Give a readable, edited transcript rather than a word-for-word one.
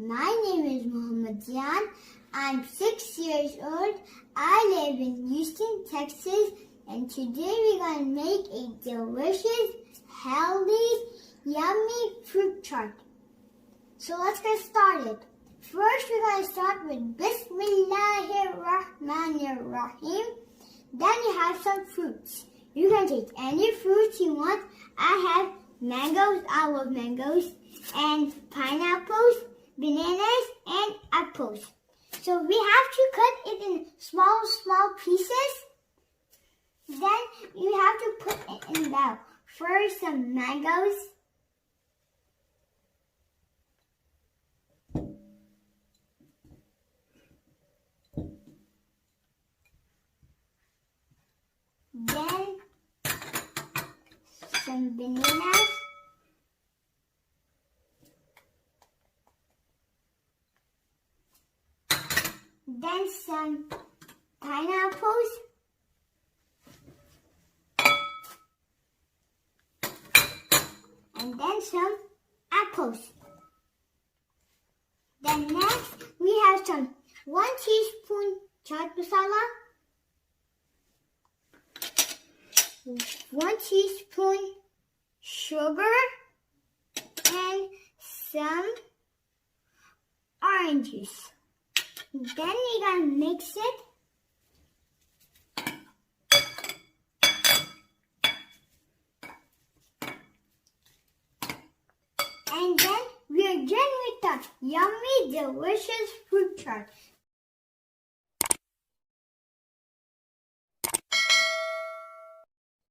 My name is Ziyaan. I'm 6 years old. I live in Houston, Texas, and today we're going to make a delicious, healthy, yummy fruit tart. So let's get started. First, we're going to start with Bismillahirrahmanirrahim. Then you have some fruits. You can take any fruits you want. I have mangoes, I love mangoes, and pineapples, bananas, and apples. So we have to cut it in small pieces. Then you have to put it in the bowl. First, some mangoes. Then some bananas. Then some pineapples. And then some apples. Then next we have some 1 teaspoon chaat masala, 1 teaspoon sugar, and some orange juice. Then you're going to mix it. And then we're done with the yummy, delicious fruit tart.